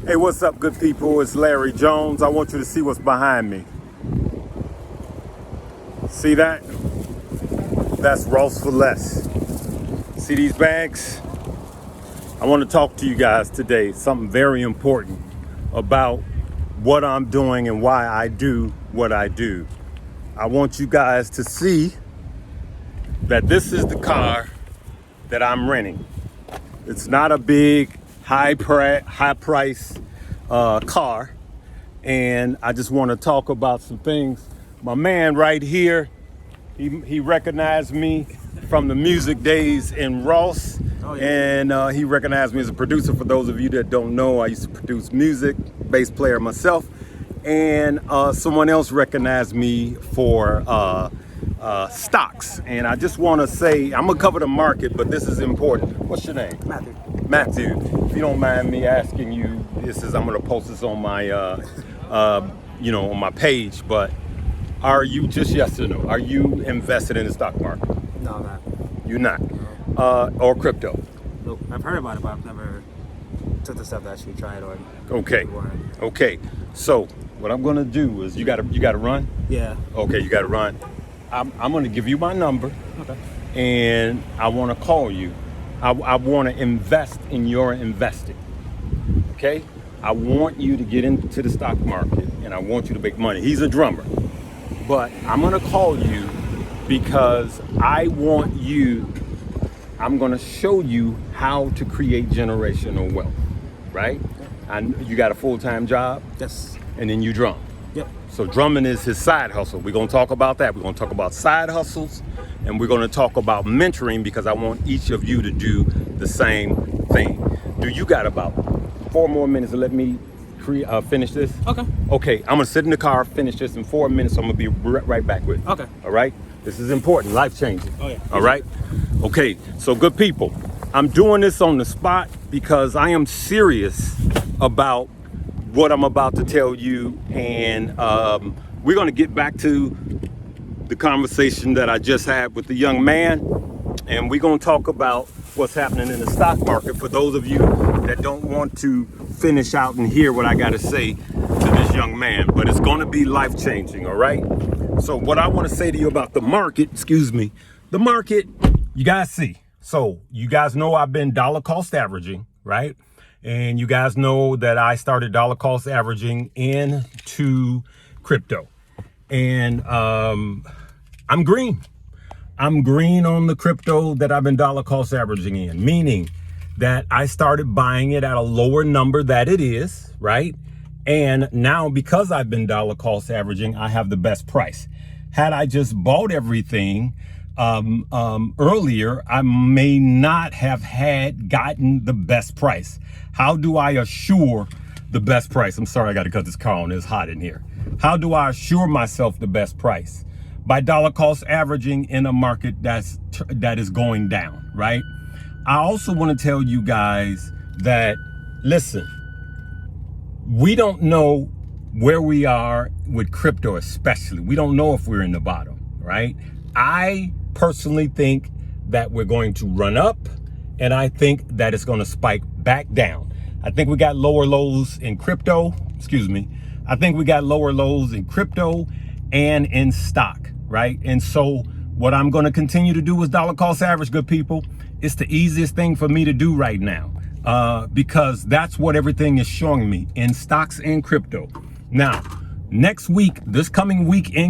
Hey, what's up, good people? It's Larry Jones. I want you to see what's behind me. See that? That's Ross for Less. See these bags? I want to talk to you guys today, something very important about what I'm doing and why I do what I do. I want you guys to see that this is the car that I'm renting. It's not a big, high price car, and I just want to talk about some things. My man right here, he recognized me from the music days in Ross. Oh, yeah. And he recognized me as a producer. For those of you that don't know, I used to produce music, bass player myself, and someone else recognized me for stocks. And I just want to say, I'm gonna cover the market, but this is important. What's your name? Matthew. Matthew, if you don't mind me asking you, I'm gonna post this on my, on my page, but are you, just yes or no, are you invested in the stock market? No, I'm not. You're not? Or crypto? Nope. I've heard about it, but I've never took the step to actually try it or. Okay. So what I'm gonna do is, you gotta run? Yeah. Okay, you gotta run. I'm gonna give you my number. Okay. And I wanna call you. I wanna invest in your investing. Okay? I want you to get into the stock market and I want you to make money. He's a drummer. But I'm gonna call you because I'm gonna show you how to create generational wealth, right? And you got a full-time job? Yes. And then you drum. Yep. So drumming is his side hustle. We're gonna talk about that. We're gonna talk about side hustles, and we're gonna talk about mentoring, because I want each of you to do the same thing. Do you got about 4 more minutes to let me finish this? Okay. Okay, I'm gonna sit in the car, finish this in 4 minutes. I'm gonna be right back with you. Okay. All right? This is important, life-changing. Oh, yeah. All right? Okay, so good people, I'm doing this on the spot because I am serious about what I'm about to tell you, and we're gonna get back to the conversation that I just had with the young man, and we're gonna talk about what's happening in the stock market for those of you that don't want to finish out and hear what I gotta say to this young man, but it's gonna be life-changing, all right? So what I wanna say to you about the market, the market, you guys see. So you guys know I've been dollar cost averaging, right? And you guys know that I started dollar cost averaging into crypto. And I'm green. I'm green on the crypto that I've been dollar cost averaging in, meaning that I started buying it at a lower number that it is, right? And now, because I've been dollar cost averaging, I have the best price. Had I just bought everything earlier, I may not have gotten the best price. How do I assure the best price? I'm sorry, I got to cut this car on. It's hot in here. How do I assure myself the best price? By dollar cost averaging in a market that is going down, right? I also want to tell you guys that, listen, we don't know where we are with crypto, especially. We don't know if we're in the bottom, right? I personally think that we're going to run up, and I think that it's going to spike back down. I think we got lower lows in crypto, I think we got lower lows in crypto and in stock, right? And so what I'm going to continue to do is dollar cost average, good people. It's the easiest thing for me to do right now, because that's what everything is showing me in stocks and crypto. Now, this coming week in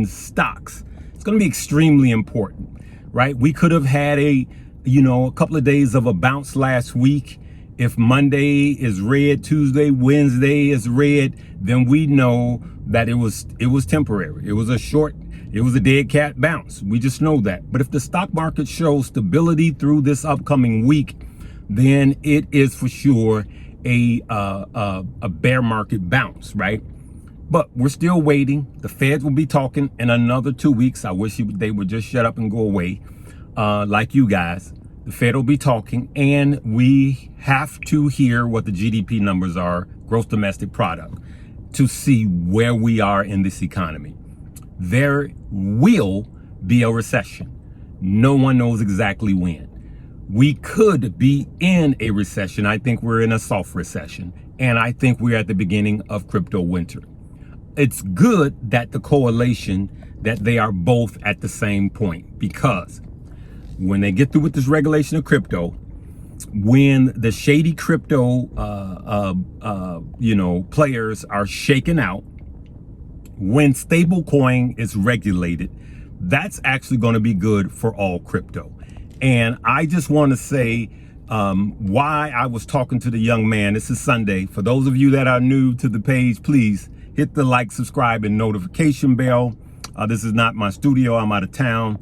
stocks, it's going to be extremely important, right? We could have had a couple of days of a bounce last week. If Monday is red, Tuesday, Wednesday is red, then we know that it was temporary. It was a dead cat bounce. We just know that. But if the stock market shows stability through this upcoming week, then it is for sure a bear market bounce, right? But we're still waiting. The Feds will be talking in another 2 weeks. I wish they would just shut up and go away, like you guys. The Fed will be talking, and we have to hear what the GDP numbers are, gross domestic product, to see where we are in this economy. There will be a recession. No one knows exactly when. we could be in a recession. I think we're in a soft recession. And I think we're at the beginning of crypto winter. It's good that the correlation that they are both at the same point, because when they get through with this regulation of crypto, when the shady crypto players are shaken out, when stablecoin is regulated, that's actually going to be good for all crypto. And I just want to say why I was talking to the young man. This is Sunday. For those of you that are new to the page, please hit the like, subscribe, and notification bell. This is not my studio. I'm out of town.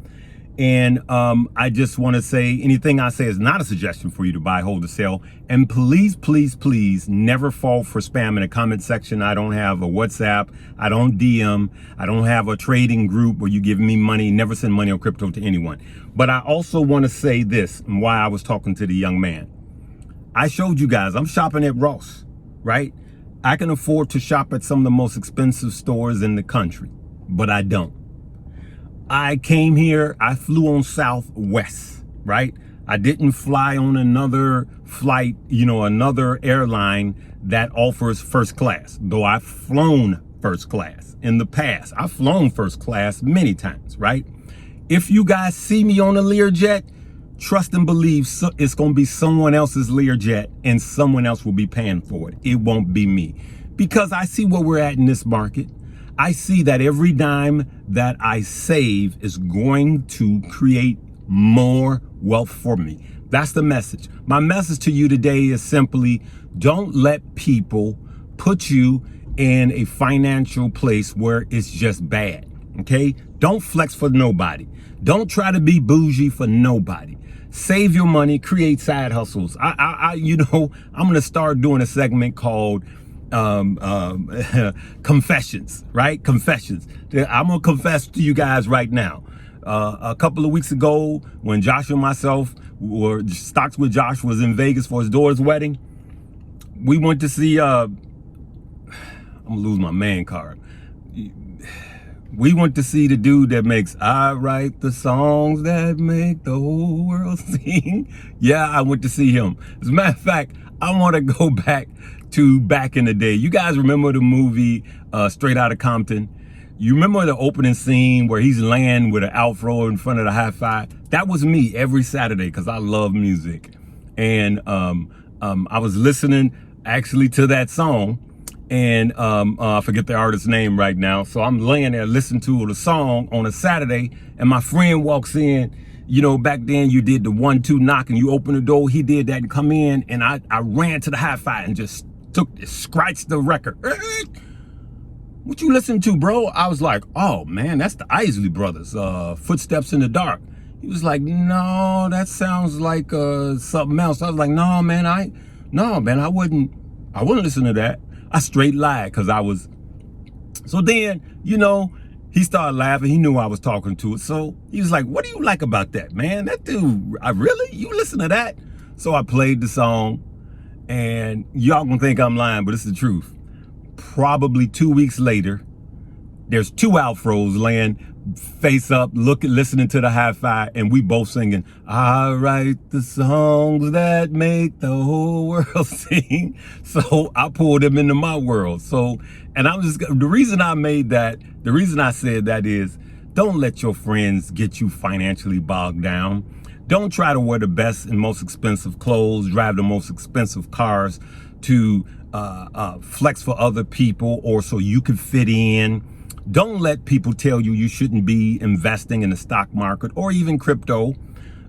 And I just want to say anything I say is not a suggestion for you to buy, hold, or sell. And please, please, please never fall for spam in the comment section. I don't have a WhatsApp. I don't DM. I don't have a trading group where you give me money. Never send money on crypto to anyone. But I also want to say this, and why I was talking to the young man. I showed you guys I'm shopping at Ross, right? I can afford to shop at some of the most expensive stores in the country, but I don't. I came here, I flew on Southwest, right? I didn't fly on another flight, another airline that offers first class, though I've flown first class in the past. I've flown first class many times, right? If you guys see me on a Learjet, trust and believe it's going to be someone else's Learjet and someone else will be paying for it. It won't be me, because I see where we're at in this market. I see that every dime that I save is going to create more wealth for me. That's the message. My message to you today is simply, don't let people put you in a financial place where it's just bad, okay? Don't flex for nobody. Don't try to be bougie for nobody. Save your money, create side hustles. I'm going to start doing a segment called confessions, right? Confessions. I'm gonna confess to you guys right now. A couple of weeks ago, when Josh and myself were Stocks with Josh was in Vegas for his daughter's wedding, we went to see I'm gonna lose my man card. We went to see the dude that makes I write the songs that make the whole world sing. Yeah, I went to see him. As a matter of fact, I want to go back in the day. You guys remember the movie Straight Outta Compton? You remember the opening scene where he's laying with an afro in front of the hi-fi? That was me every Saturday, because I love music. And I was listening actually to that song, and I forget the artist's name right now. So I'm laying there listening to the song on a Saturday, and my friend walks in. Back then you did the 1-2 knock and you open the door. He did that and come in, and I ran to the hi-fi and just scratched the record. What you listen to, bro? I was like, oh man, that's the Isley Brothers, Footsteps in the Dark. He was like, no, that sounds like something else. I was like, no man, I wouldn't listen to that. I straight lied, because I was. So then, he started laughing. He knew I was talking to it. So he was like, what do you like about that, man? That dude, really? You listen to that? So I played the song, and y'all gonna think I'm lying, but it's the truth. Probably 2 weeks later, there's two Alfros laying face up, listening to the hi-fi, and we both singing, I write the songs that make the whole world sing. So I pulled them into my world. So, and the reason I said that is, don't let your friends get you financially bogged down. Don't try to wear the best and most expensive clothes, drive the most expensive cars to flex for other people or so you can fit in. Don't let people tell you shouldn't be investing in the stock market or even crypto.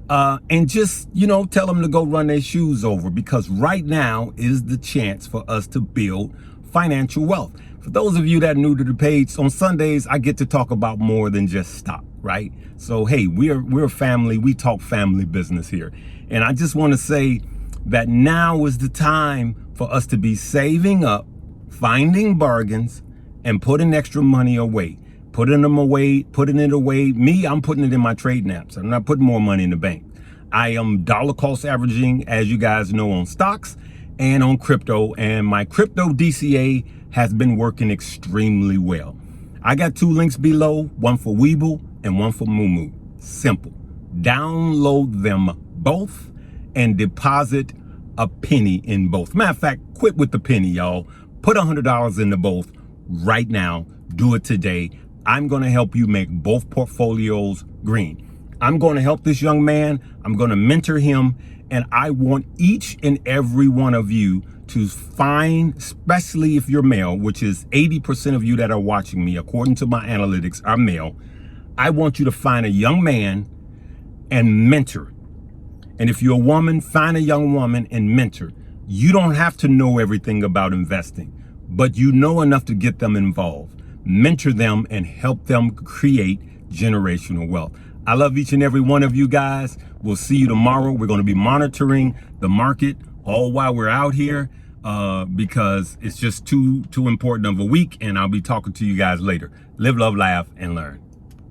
And just, tell them to go run their shoes over, because right now is the chance for us to build financial wealth. For those of you that are new to the page, on Sundays, I get to talk about more than just stock, right? So, hey, we're a family. We talk family business here. And I just want to say that now is the time for us to be saving up, finding bargains, and putting extra money away. Putting it away. Me, I'm putting it in my trade naps. I'm not putting more money in the bank. I am dollar cost averaging, as you guys know, on stocks and on crypto. And my crypto DCA has been working extremely well. I got 2 links below, one for Webull and one for Moomoo. Simple. Download them both and deposit a penny in both. Matter of fact, quit with the penny, y'all. Put $100 into both right now. Do it today. I'm going to help you make both portfolios green. I'm going to help this young man. I'm going to mentor him. And I want each and every one of you to find, especially if you're male, which is 80% of you that are watching me, according to my analytics, are male. I want you to find a young man and mentor. And if you're a woman, find a young woman and mentor. You don't have to know everything about investing, but you know enough to get them involved. Mentor them and help them create generational wealth. I love each and every one of you guys. We'll see you tomorrow. We're going to be monitoring the market all while we're out here because it's just too important of a week. And I'll be talking to you guys later. Live, love, laugh, and learn.